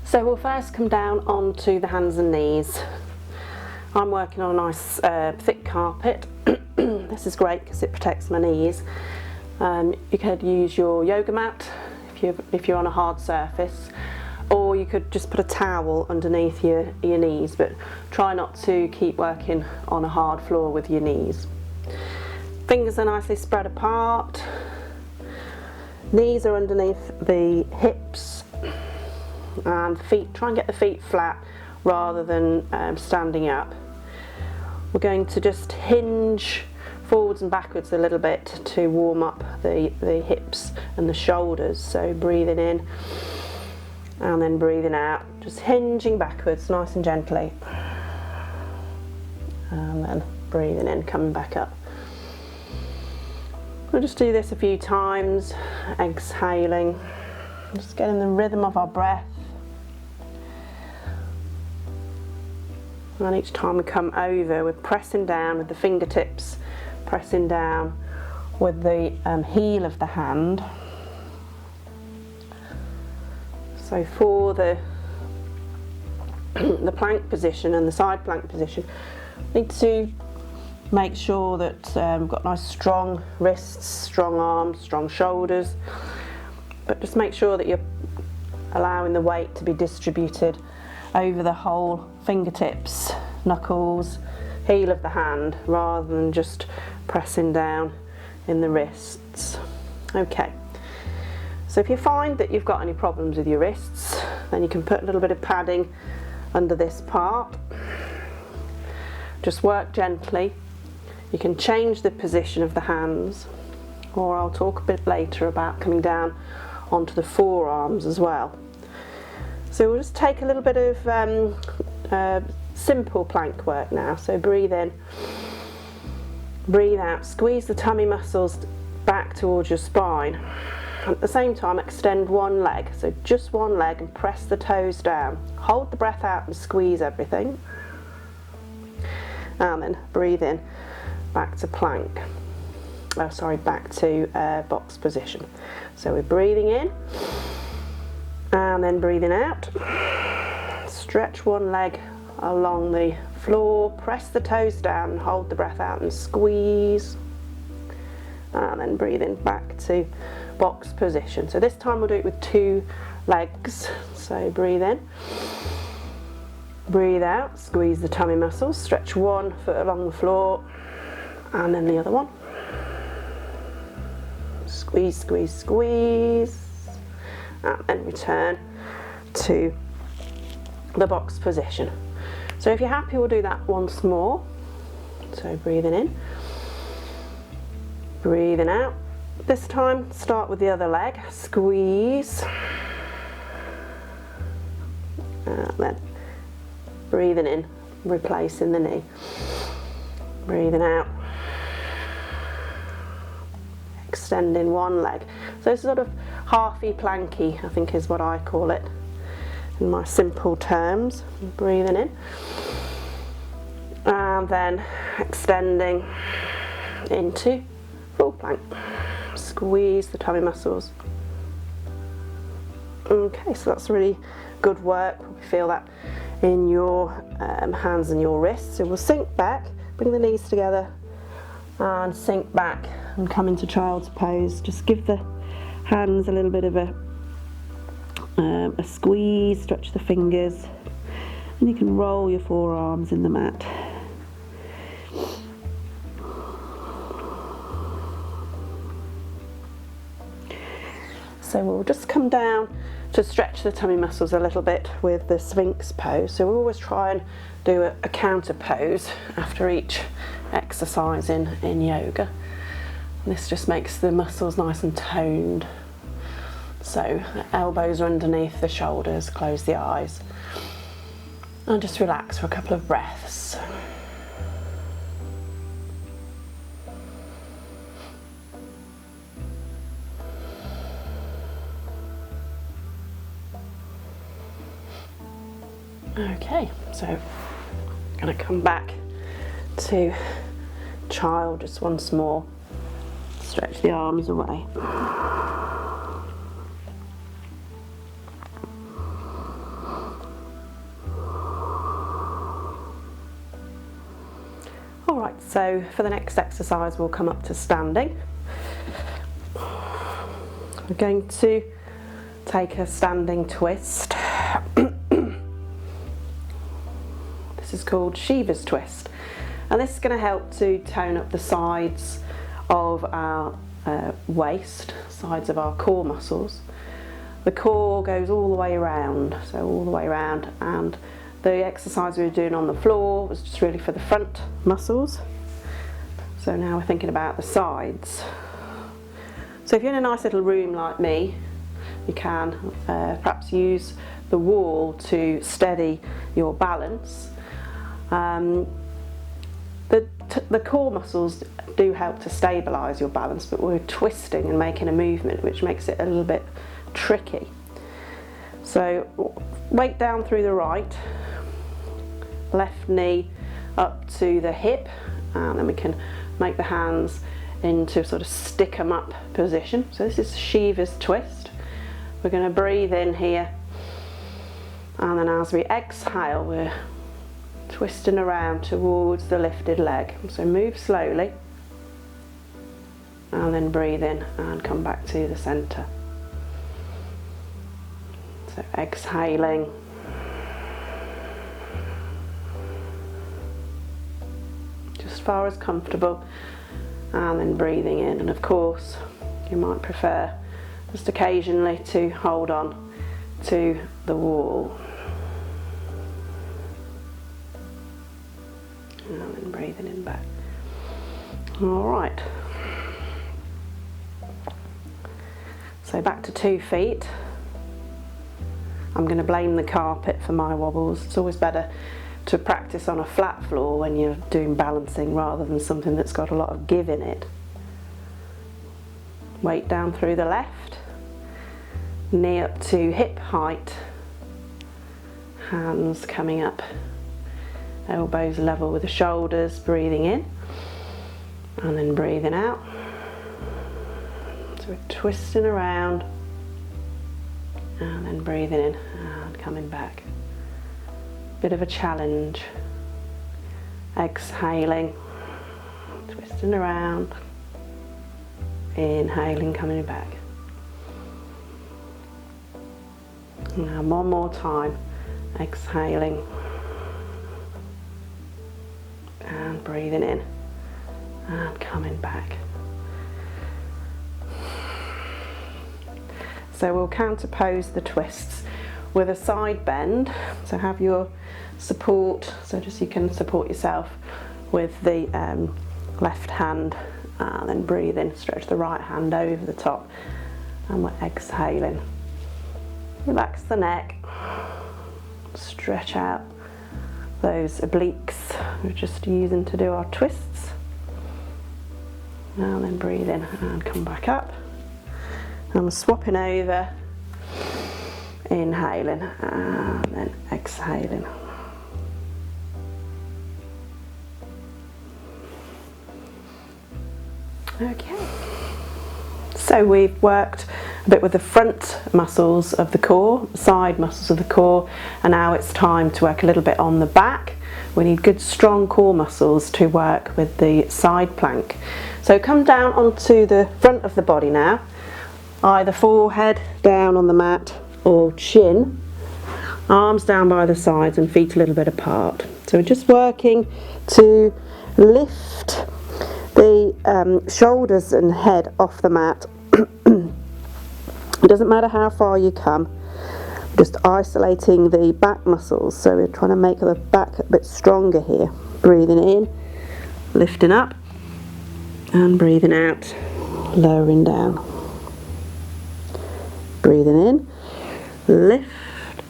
So we'll first come down onto the hands and knees. I'm working on a nice thick carpet. This is great because it protects my knees. You could use your yoga mat if you're on a hard surface, or you could just put a towel underneath your knees, but try not to keep working on a hard floor with your knees. Fingers are nicely spread apart. Knees are underneath the hips, and feet, try and get the feet flat rather than standing up. We're going to just hinge forwards and backwards a little bit to warm up the hips and the shoulders. So breathing in and then breathing out, just hinging backwards nice and gently, and then breathing in, coming back up. We'll just do this a few times, exhaling, just getting the rhythm of our breath. And each time we come over, we're pressing down with the fingertips, pressing down with the heel of the hand. So for the plank position and the side plank position, we need to make sure that we've got nice strong wrists, strong arms, strong shoulders, but just make sure that you're allowing the weight to be distributed over the whole fingertips, knuckles, heel of the hand, rather than just pressing down in the wrists. Okay, so if you find that you've got any problems with your wrists, then you can put a little bit of padding under this part. Just work gently. You can change the position of the hands, or I'll talk a bit later about coming down onto the forearms as well. So we'll just take a little bit of simple plank work now. So breathe in, breathe out, squeeze the tummy muscles back towards your spine. At the same time, extend one leg, so just one leg, and press the toes down. Hold the breath out and squeeze everything. And then breathe in, back to plank. Back to box position. So we're breathing in, and then breathing out. Stretch one leg along the floor, press the toes down, hold the breath out and squeeze, and then breathing back to box position. So this time we'll do it with two legs. So breathe in, breathe out, squeeze the tummy muscles, stretch one foot along the floor, and then the other one. Squeeze, squeeze, squeeze, and then return to the box position. So if you're happy, we'll do that once more. So breathing in, breathing out. This time, start with the other leg, squeeze, and then breathing in, replacing the knee, breathing out, extending one leg. So sort of halfy planky, I think is what I call it in my simple terms. Breathing in, and then extending into full plank. Squeeze the tummy muscles. Okay, so that's really good work. Feel that in your hands and your wrists. So we'll sink back, bring the knees together, and sink back and come into child's pose. Just give the hands a little bit of a squeeze, stretch the fingers, and you can roll your forearms in the mat. So we'll just come down to stretch the tummy muscles a little bit with the Sphinx pose. So we always try and do a counter pose after each exercise in yoga. And this just makes the muscles nice and toned. So the elbows are underneath the shoulders, close the eyes, and just relax for a couple of breaths. Okay, so I'm going to come back to child just once more. Stretch the arms away. So for the next exercise we'll come up to standing. We're going to take a standing twist. This is called Shiva's twist, and this is going to help to tone up the sides of our waist, sides of our core muscles. The core goes all the way around, so all the way around, and the exercise we were doing on the floor was just really for the front muscles. So now we're thinking about the sides. So if you're in a nice little room like me, you can perhaps use the wall to steady your balance. The core muscles do help to stabilise your balance, but we're twisting and making a movement which makes it a little bit tricky. So weight down through the right, left knee up to the hip, and then we can make the hands into sort of stick 'em up position. So this is Shiva's twist. We're going to breathe in here, and then as we exhale we're twisting around towards the lifted leg. So move slowly, and then breathe in and come back to the centre. So exhaling, just as far as comfortable, and then breathing in. And of course you might prefer just occasionally to hold on to the wall. And then breathing in back. Alright. So back to 2 feet. I'm going to blame the carpet for my wobbles. It's always better to practice on a flat floor when you're doing balancing rather than something that's got a lot of give in it. Weight down through the left, knee up to hip height, hands coming up, elbows level with the shoulders, breathing in and then breathing out. So we're twisting around and then breathing in and coming back. Bit of a challenge. Exhaling, twisting around, inhaling, coming back. Now one more time, exhaling and breathing in and coming back. So we'll counterpose the twists with a side bend. So have your support, so just you can support yourself with the left hand, and then breathe in, stretch the right hand over the top, and we're exhaling. Relax the neck, stretch out those obliques we're just using to do our twists, and then breathe in and come back up. And we're swapping over, inhaling and then exhaling. Okay, so we've worked a bit with the front muscles of the core, side muscles of the core, and now it's time to work a little bit on the back. We need good strong core muscles to work with the side plank. So come down onto the front of the body now, either forehead down on the mat or chin, arms down by the sides and feet a little bit apart. So we're just working to lift the shoulders and head off the mat. It doesn't matter how far you come, just isolating the back muscles. So we're trying to make the back a bit stronger here. Breathing in, lifting up, and breathing out, lowering down. Breathing in, lift,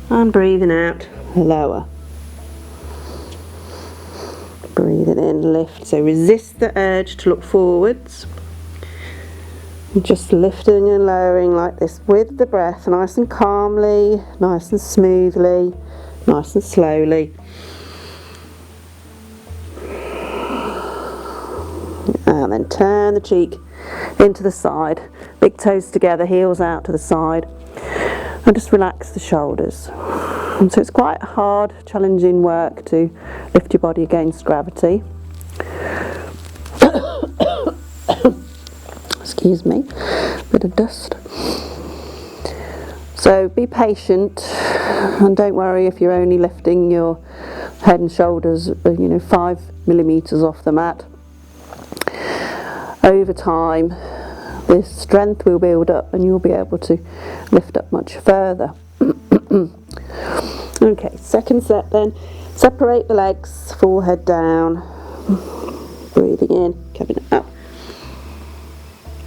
and breathing out, lower. Breathing in, lift. So resist the urge to look forwards. Just lifting and lowering like this with the breath, nice and calmly, nice and smoothly, nice and slowly. And then turn the cheek into the side, big toes together, heels out to the side, and just relax the shoulders. And so it's quite hard, challenging work to lift your body against gravity. Excuse me, bit of dust. So be patient and don't worry if you're only lifting your head and shoulders 5mm off the mat. Over time this strength will build up and you'll be able to lift up much further. Okay, second set then. Separate the legs, forehead down, breathing in, coming up,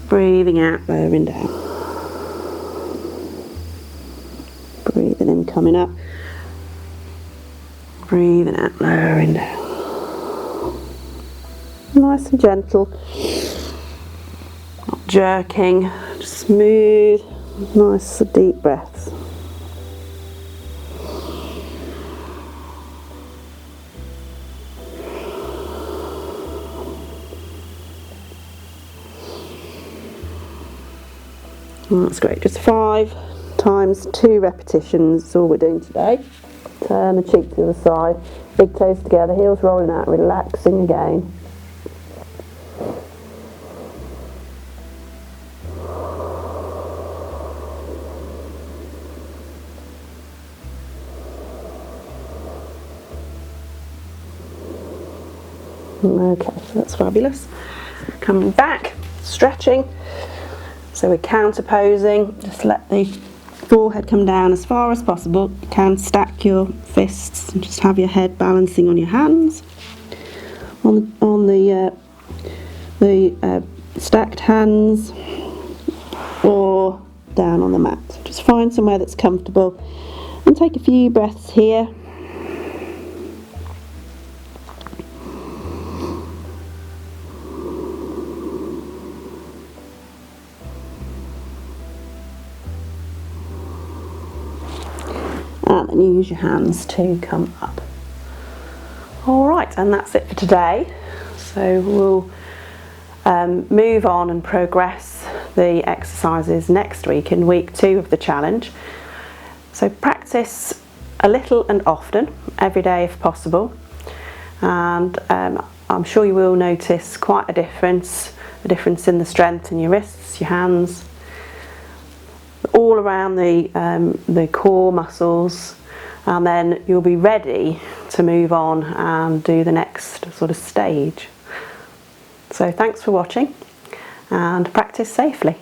breathing out, lowering down. Breathing in, coming up, breathing out, lowering down. Nice and gentle, not jerking, just smooth, nice deep breaths. That's great, just 5 times 2 repetitions is all we're doing today. Turn the cheek to the other side, big toes together, heels rolling out, relaxing again. Okay, so that's fabulous. Coming back, stretching. So we're counter posing, just let the forehead come down as far as possible. You can stack your fists and just have your head balancing on your hands. On the stacked hands or down on the mat. So just find somewhere that's comfortable and take a few breaths here. And then use your hands to come up. Alright, and that's it for today. So we'll move on and progress the exercises next week in week 2 of the challenge. So practice a little and often, every day if possible. And I'm sure you will notice quite a difference in the strength in your wrists, your hands, all around the core muscles, and then you'll be ready to move on and do the next sort of stage. So thanks for watching and practice safely.